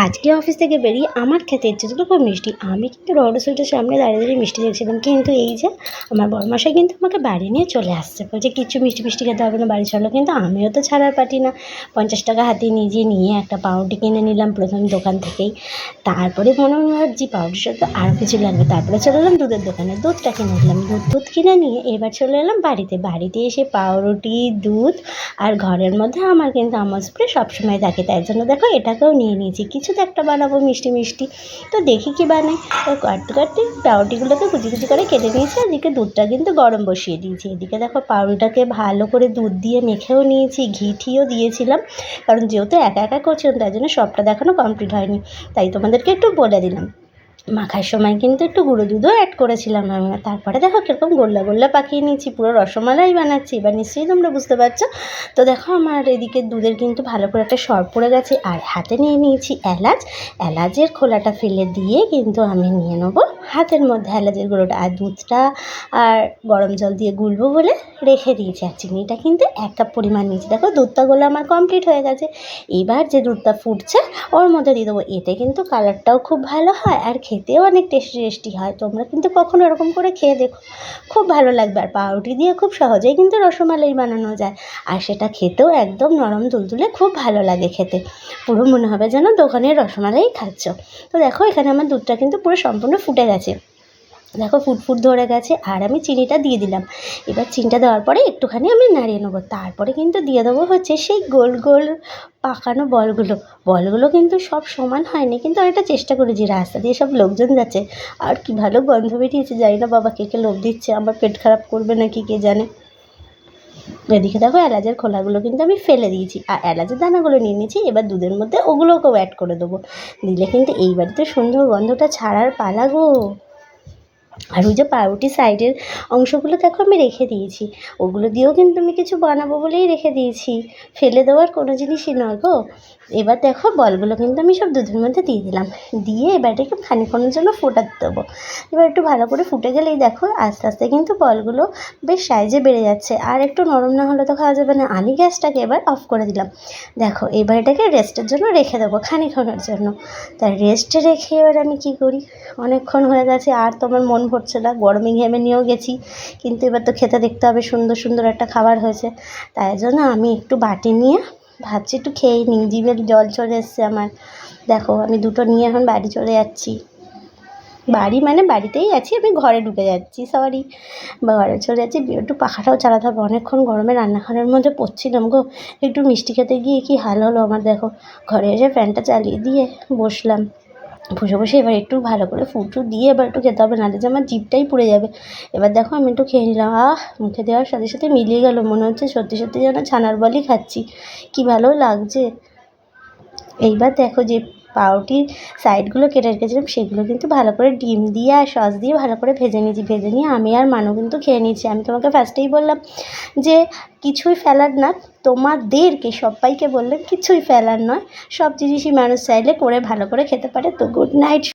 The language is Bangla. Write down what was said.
আজকে অফিস থেকে বেরিয়ে আমার খেতে ইচ্ছে ছিল খুব মিষ্টি। আমি কিন্তু রহড়া সুইটের সামনে দাঁড়িয়ে দাঁড়িয়ে মিষ্টি দেখছিলাম, কিন্তু এই যে আমার বরমশাই কিন্তু আমাকে বাড়ি নিয়ে চলে আসছে, বলছে কিছু মিষ্টি মিষ্টি খেতে হবে না, বাড়ি চলো। কিন্তু আমিও তো ছাড়ার পাটি না, 50 টাকা হাতে নিয়ে একটা পাউরুটি কিনে নিলাম প্রথম দোকান থেকেই। তারপরে মনে মনে ভাবছি পাউরুটির সাথে আরও কিছু লাগবে, তারপরে চলে এলাম দুধের দোকানে, দুধটা কিনে নিলাম। দুধ কিনে নিয়ে এবার চলে এলাম বাড়িতে এসে পাউরুটি, দুধ আর ঘরের মধ্যে আমার কিন্তু আমন্ড স্প্রে সবসময় থাকে, তাই জন্য দেখো এটাকেও নিয়ে নিয়েছি, কিছু তো একটা বানাবো মিষ্টি মিষ্টি। তো দেখি কি বানাই। তো কাটতে পাউরুটিগুলোকে কুচি করে কেটে নিয়েছি। এদিকে দুধটা কিন্তু গরম বসিয়ে দিয়েছি। এদিকে দেখো পাউরুটিটাকে ভালো করে দুধ দিয়ে মেখেও নিয়েছি, ঘিটিও দিয়েছিলাম, কারণ যেহেতু একা একা করছিলাম তাই জন্য সবটা দেখানো কমপ্লিট হয়নি, তাই তোমাদেরকে একটু বলে দিলাম। মাখার সময় কিন্তু একটু গুঁড়ো দুধও অ্যাড করেছিলাম আমি। তারপরে দেখো কীরকম গোল্লা পাকিয়ে নিয়েছি, পুরো রসমালাই বানাচ্ছি, এবার নিশ্চয়ই তোমরা বুঝতে পারছো। তো দেখো আমার এদিকে দুধের কিন্তু ভালো করে একটা সর পড়ে গেছে, আর হাতে নিয়ে নিয়েছি এলাচের খোলাটা ফেলে দিয়ে কিন্তু আমি নিয়ে নেবো হাতের মধ্যে এলাচের গুঁড়োটা, আর দুধটা আর গরম জল দিয়ে গুলবো বলে রেখে দিয়েছি। আর চিনিটা কিন্তু 1 কাপ পরিমাণ নিয়েছি। দেখো দুধটা গোলা আমার কমপ্লিট হয়ে গেছে। এবার যে দুধটা ফুটছে ওর মধ্যে দিয়ে দেবো, এতে কিন্তু কালারটাও খুব ভালো হয় আর খেতেও অনেক টেস্টি হয়। তোমরা কিন্তু কখনো এরকম করে খেয়ে দেখো, খুব ভালো লাগবে। আর পাউরুটি দিয়ে খুব সহজেই কিন্তু রসমালাই বানানো যায়, আর সেটা খেতেও একদম নরম তুলতুলে, খুব ভালো লাগে খেতে, পুরো মনে হবে যেন দোকানের রসমালাই খাচ্ছ। তো দেখো এখানে আমার দুধটা কিন্তু পুরো সম্পূর্ণ ফুটে গেছে, দেখো ফুট ধরে গেছে, আর আমি চিনিটা দিয়ে দিলাম। এবার চিনিটা দেওয়ার পরে একটুখানি আমি নাড়িয়ে নেবো, তারপরে কিন্তু দিয়ে দেবো হচ্ছে সেই গোল পাকানো বলগুলো কিন্তু সব সমান হয়নি, কিন্তু অনেকটা চেষ্টা করেছি। রাস্তা দিয়ে সব লোকজন যাচ্ছে, আর কি ভালো গন্ধ বেরিয়েছে, জানি না বাবা কে লোভ দিচ্ছে, আমার পেট খারাপ করবে নাকি কে জানে। এদিকে দেখো এলাচের খোলাগুলো কিন্তু আমি ফেলে দিয়েছি, আর এলাচের দানাগুলো নিয়ে নিয়েছি। এবার দুধের মধ্যে ওগুলোকেও অ্যাড করে দেবো, দিলে কিন্তু এই বাড়িতে সুন্দর গন্ধটা ছাড়ার পালা গো। আর ওই যে পাউরুটির সাইডের অংশগুলো দেখো আমি রেখে দিয়েছি, ওগুলো দিয়েও কিন্তু আমি কিছু বানাবো বলেই রেখে দিয়েছি, ফেলে দেওয়ার কোনো জিনিসই নয় গো। এবার দেখো বলগুলো কিন্তু আমি সব দুধের মধ্যে দিয়ে দিলাম, দিয়ে এবার একটু খানিক্ষণের জন্য ফোটাতে দেবো। এবার একটু ভালো করে ফুটে গেলেই দেখো আস্তে আস্তে কিন্তু বলগুলো বেশ সাইজে বেড়ে যাচ্ছে, আর একটু নরম না হলে তো খাওয়া যাবে না। আমি গ্যাসটাকে এবার অফ করে দিলাম। দেখো এবার এটাকে রেস্টের জন্য রেখে দেবো খানিক্ষণের জন্য। তাই রেস্টে রেখে এবার আমি কী করি, অনেকক্ষণ হয়ে গেছে আর তোমার মন ভরছে না, গরমে ঘেমে নিয়েও গেছি, কিন্তু এবার তো খেতে দেখতে হবে, সুন্দর একটা খাবার হয়েছে। তাই জন্য আমি একটু বাটি নিয়ে ভাবছি একটু খেয়েই নিই, জিভে জল চলে এসছে আমার। দেখো আমি দুটো নিয়ে এখন বাড়ি চলে যাচ্ছি, বাড়িতেই আছি, আমি ঘরে ঢুকে যাচ্ছি, সরি, ঘরে চলে যাচ্ছি। একটু পাখাটাও চালাতে হবে, অনেকক্ষণ গরমে রান্নাঘরের মধ্যে পড়ছিলাম গো। একটু মিষ্টি খেতে গিয়ে কী হাল হলো আমার। দেখো ঘরে এসে ফ্যানটা চালিয়ে দিয়ে বসলাম, বসে এবার একটু ভালো করে ফুটো দিয়ে এবার একটু খেতে হবে, নাহলে যে আমার জিভটাই পুড়ে যাবে। এবার দেখো আমি একটু খেয়ে নিলাম, মুখে দেওয়ার সাথে সাথে মিলিয়ে গেল, মনে হচ্ছে সত্যি যেন ছানার বলই খাচ্ছি, কি ভালো লাগছে। এইবার দেখো যে পাউরুটির সাইডগুলো কেটে রেখেছিলাম সেগুলো কিন্তু ভালো করে ডিম দিয়ে আর সস দিয়ে ভালো করে ভেজে নিয়ে আমি আর মানু কিন্তু খেয়ে নিয়েছি। আমি তোমাকে ফার্স্টেই বললাম যে কিছুই ফেলার না, তোমাদেরকে সবাইকে বললাম কিছুই ফেলার নয়, সব জিনিসই মানুষ চাইলে করে ভালো করে খেতে পারে। তো গুড নাইট।